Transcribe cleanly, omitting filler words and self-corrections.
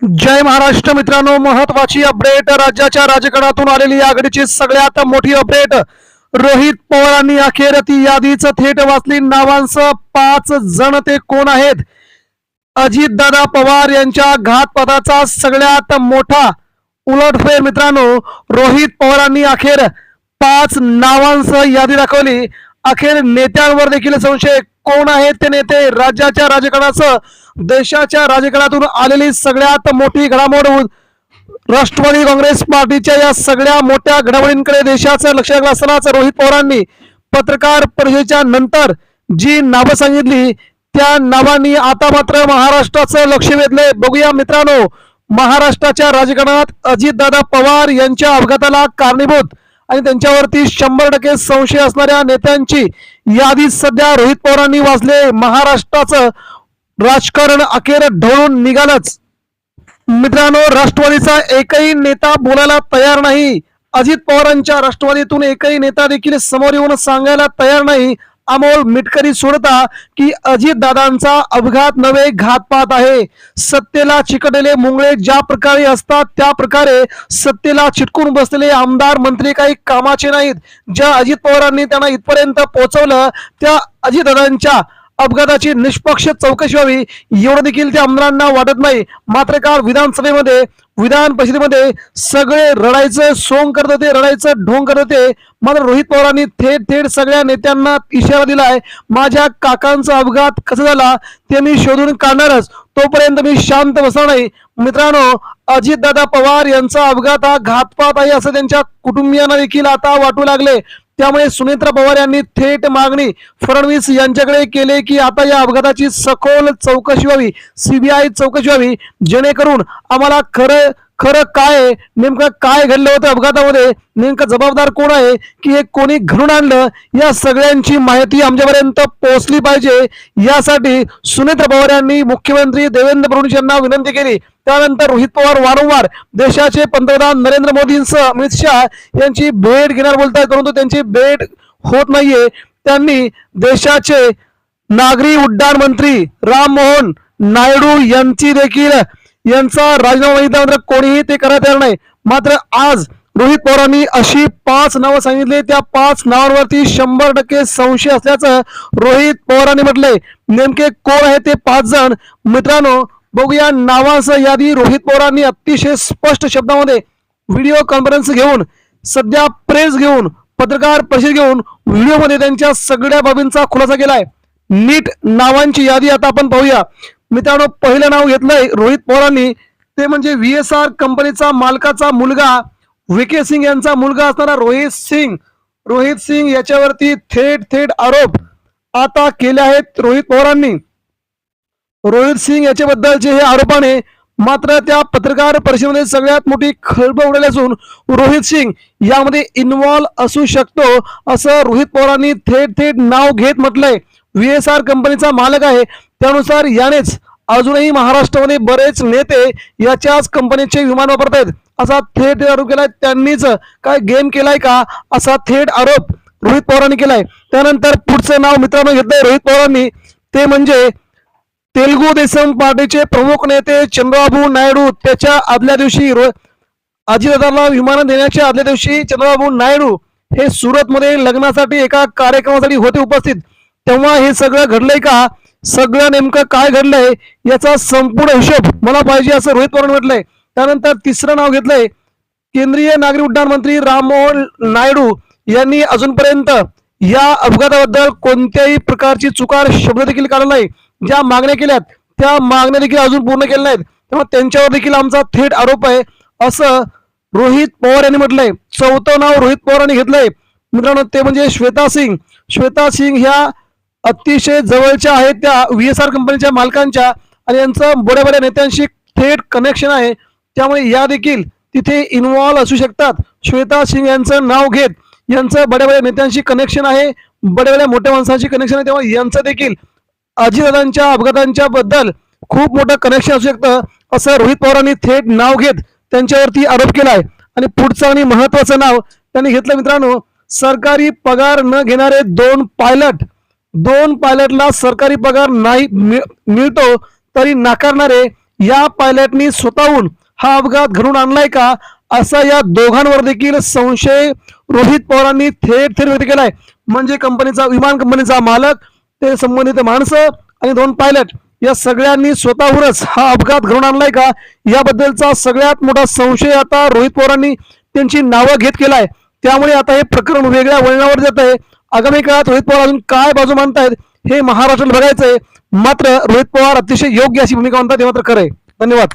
जय महाराष्ट्र मित्रांनो, महत्वाची अपडेट. राज्याच्या राजकारणातून आलेली आघाडीची सगळ्यात मोठी अपडेट. रोहित पवारांनी अखेर ती यादीच थेट वाचली. नावांसह 5 जण. ते कोण आहेत? अजितदादा पवार यांच्या घातपाताचा सगळ्यात मोठा उलटफेर. मित्रांनो, रोहित पवारांनी अखेर 5 नावांसह यादी दाखवली. अखेर नेत्यांवर देखील संशय. कोण आहेत ते नेते? राज्याच्या राजकारणासह देशाच्या राजकारणातून आलेली सगळ्यात मोठी घडामोड. राष्ट्रवादी काँग्रेस पार्टीच्या या सगळ्या मोठ्या घडामोडींकडे देशाचं लक्ष लागलं असतानाच रोहित पवारांनी पत्रकार परिषदेच्या नंतर जी नावं सांगितली त्या नावांनी आता मात्र महाराष्ट्राचं लक्ष वेधलंय. बघूया मित्रांनो, महाराष्ट्राच्या राजकारणात अजितदादा पवार यांच्या अपघाताला कारणीभूत आणि त्यांच्यावरती 100% संशय असणाऱ्या नेत्यांची यादी सध्या रोहित पवारांनी वाचले. महाराष्ट्राचं राजकारण अखेर ढवळून निघालंच. मित्रांनो, राष्ट्रवादीचा एकही नेता बोलायला तयार नाही. अजित पवारांच्या राष्ट्रवादीतून एकही नेता देखील समोर येऊन सांगायला तयार नाही. अमोल मिटकरी सोडता की अजितदादांचा अपघात नव्हे घातपात आहे. सत्तेला चिकटलेले मुंगळे ज्या प्रकारे असतात त्या प्रकारे सत्तेला चिटकून बसलेले आमदार मंत्री काही कामाचे नाहीत. ज्या अजित पवारांनी त्यांना इथपर्यंत पोहोचवलं त्या अजितदादांच्या अपघाताची निष्पक्ष चौकशी व्हावी एवढं देखील त्या आमदारांना वाटत नाही. मात्र काल विधानसभेमध्ये विधान परिषदेमध्ये सगळे रडायचं सोंग करत होते, रडायचं ढोंग करत होते. मात्र रोहित पवारांनी थेट सगळ्या नेत्यांना इशारा दिलाय, माझ्या काकांचा अपघात कसा झाला ते मी शोधून काढणारच, तोपर्यंत मी शांत बसणार नाही. मित्रांनो, अजितदादा पवार यांचा अपघात हा घातपात आहे असं त्यांच्या कुटुंबियांना देखील आता वाटू लागले. त्यामुळे सुनेत्रा पवार यांनी थेट मागणी फडणवीस यांच्याकडे केली की आता या अपघाताची सखोल चौकशी व्हावी, सीबीआय चौकशी व्हावी, जेणेकरून आम्हाला खरं काय नेमकं काय घडलं होतं अपघातामध्ये, नेमकं जबाबदार कोण आहे की हे कोणी घडून आणलं, या सगळ्यांची माहिती आमच्यापर्यंत पोहोचली पाहिजे. यासाठी सुनेत्रा पवार यांनी मुख्यमंत्री देवेंद्र फडणवीस यांना विनंती केली. त्यानंतर रोहित पवार वारंवार देशाचे पंतप्रधान नरेंद्र मोदींसह अमित शहा यांची भेट घेणार बोलतात, परंतु त्यांची भेट होत नाहीये. त्यांनी देशाचे नागरी उड्डाण मंत्री राममोहन नायडू यांची देखील यांचा राजीनामा मागितल्यानंतर कोणीही ते करायला तयार नाही. मात्र आज रोहित पवारांनी अशी 5 नावं सांगितली. त्या 5 नावांवरती 100% संशय असल्याचं रोहित पवारांनी म्हटलंय. नेमके कोण आहे ते 5 जण? मित्रांनो, बघूया नावांसह यादी. रोहित पवारांनी अतिशय स्पष्ट शब्दामध्ये व्हिडिओ कॉन्फरन्स घेऊन, सध्या प्रेस घेऊन, पत्रकार परिषद घेऊन व्हिडिओमध्ये त्यांच्या सगळ्या बाबींचा खुलासा केलाय. नीट नावांची यादी आता आपण पाहूया. मित्रांनो, पहिलं नाव घेतलंय रोहित पवारांनी, ते म्हणजे VSR कंपनीचा मालकाचा मुलगा VK सिंग यांचा मुलगा असणारा रोहित सिंग याच्यावरती थेट आरोप आता केले आहेत रोहित पवारांनी. रोहित सिंग याच्याबद्दलचे हे आरोपाने मात्र त्या पत्रकार परिषदेमध्ये सगळ्यात मोठी खळबळ उडाली असून रोहित सिंग यामध्ये इन्व्हॉल्व असू शकतो असं रोहित पवारांनी थेट नाव घेत म्हटलंय. VSR कंपनीचा मालक आहे, त्यानुसार यानेच अजूनही महाराष्ट्रामध्ये बरेच नेते याच्याच कंपनीचे विमान वापरत आहेत असा थेट आरोप केलाय. त्यांनीच काय गेम केलाय का असा थेट आरोप रोहित पवारांनी केलाय. त्यानंतर पुढचं नाव मित्रांनो घेतलंय रोहित पवारांनी, ते म्हणजे तेलुगू देशम पार्टीचे प्रमुख नेते चंद्रबाबू नायडू. त्याच्या आदल्या दिवशी अजितदादांना विमान देण्याच्या आदल्या दिवशी चंद्रबाबू नायडू हे सुरतमध्ये लग्नासाठी एका कार्यक्रमासाठी होते उपस्थित. तेव्हा हे सगळं घडलंय का, सगळं नेमकं काय घडलंय याचा संपूर्ण हिशोब मला पाहिजे असं रोहित पवारांनी म्हटलंय. त्यानंतर तिसरं नाव घेतलंय केंद्रीय नागरी उड्डाण मंत्री राममोहन नायडू यांनी अजूनपर्यंत या अपघाताबद्दल कोणत्याही प्रकारची चुकार शब्द देखील काढला नाही. ज्या मागण्या केल्यात त्या मागण्या देखील अजून पूर्ण केल्या नाहीत, तेव्हा त्यांच्यावर देखील आमचा थेट आरोप आहे असं रोहित पवार यांनी म्हटलंय. चौथं नाव रोहित पवारांनी घेतलंय मित्रांनो, ते म्हणजे श्वेता सिंग ह्या अतिशय जवळच्या आहेत त्या VSR कंपनीच्या मालकांच्या आणि यांचं बड्या नेत्यांशी थेट कनेक्शन आहे. त्यामुळे या देखील तिथे इन्व्हॉल्व असू शकतात. श्वेता सिंग यांचं नाव घेत यांचं बड्या नेत्यांशी कनेक्शन आहे, बड्या मोठ्या माणसांशी कनेक्शन आहे. तेव्हा यांचं देखील अजितदादांच्या अपघातांच्या बद्दल खूप मोठं कनेक्शन असू शकतं असं रोहित पवारांनी थेट नाव घेत त्यांच्यावरती आरोप केलाय. आणि पुढचं आणि महत्वाचं नाव त्यांनी घेतलं मित्रांनो, सरकारी पगार न घेणारे 2 पायलटला सरकारी पगार नाही मिळतो तरी नाकारणारे या पायलटनी स्वतःहून हा अपघात घडून आणलाय का, असा या दोघांवर देखील संशय रोहित पवारांनी थेट व्यक्त केलाय. म्हणजे विमान कंपनीचा मालक, ते संबंधित माणसं आणि 2 पायलट या सगळ्यांनी स्वतःहूनच हा अपघात घडून आणलाय का, याबद्दलचा सगळ्यात मोठा संशय आता रोहित पवारांनी त्यांची नावं घेत केलाय. त्यामुळे आता हे प्रकरण वेगळ्या वळणावर जात आहे. आगामी काळात रोहित पवार अजून काय बाजू मांडतायत हे महाराष्ट्राला बघायचंय. मात्र रोहित पवार अतिशय योग्य अशी भूमिका मांडतात, हे मात्र खरंय. धन्यवाद.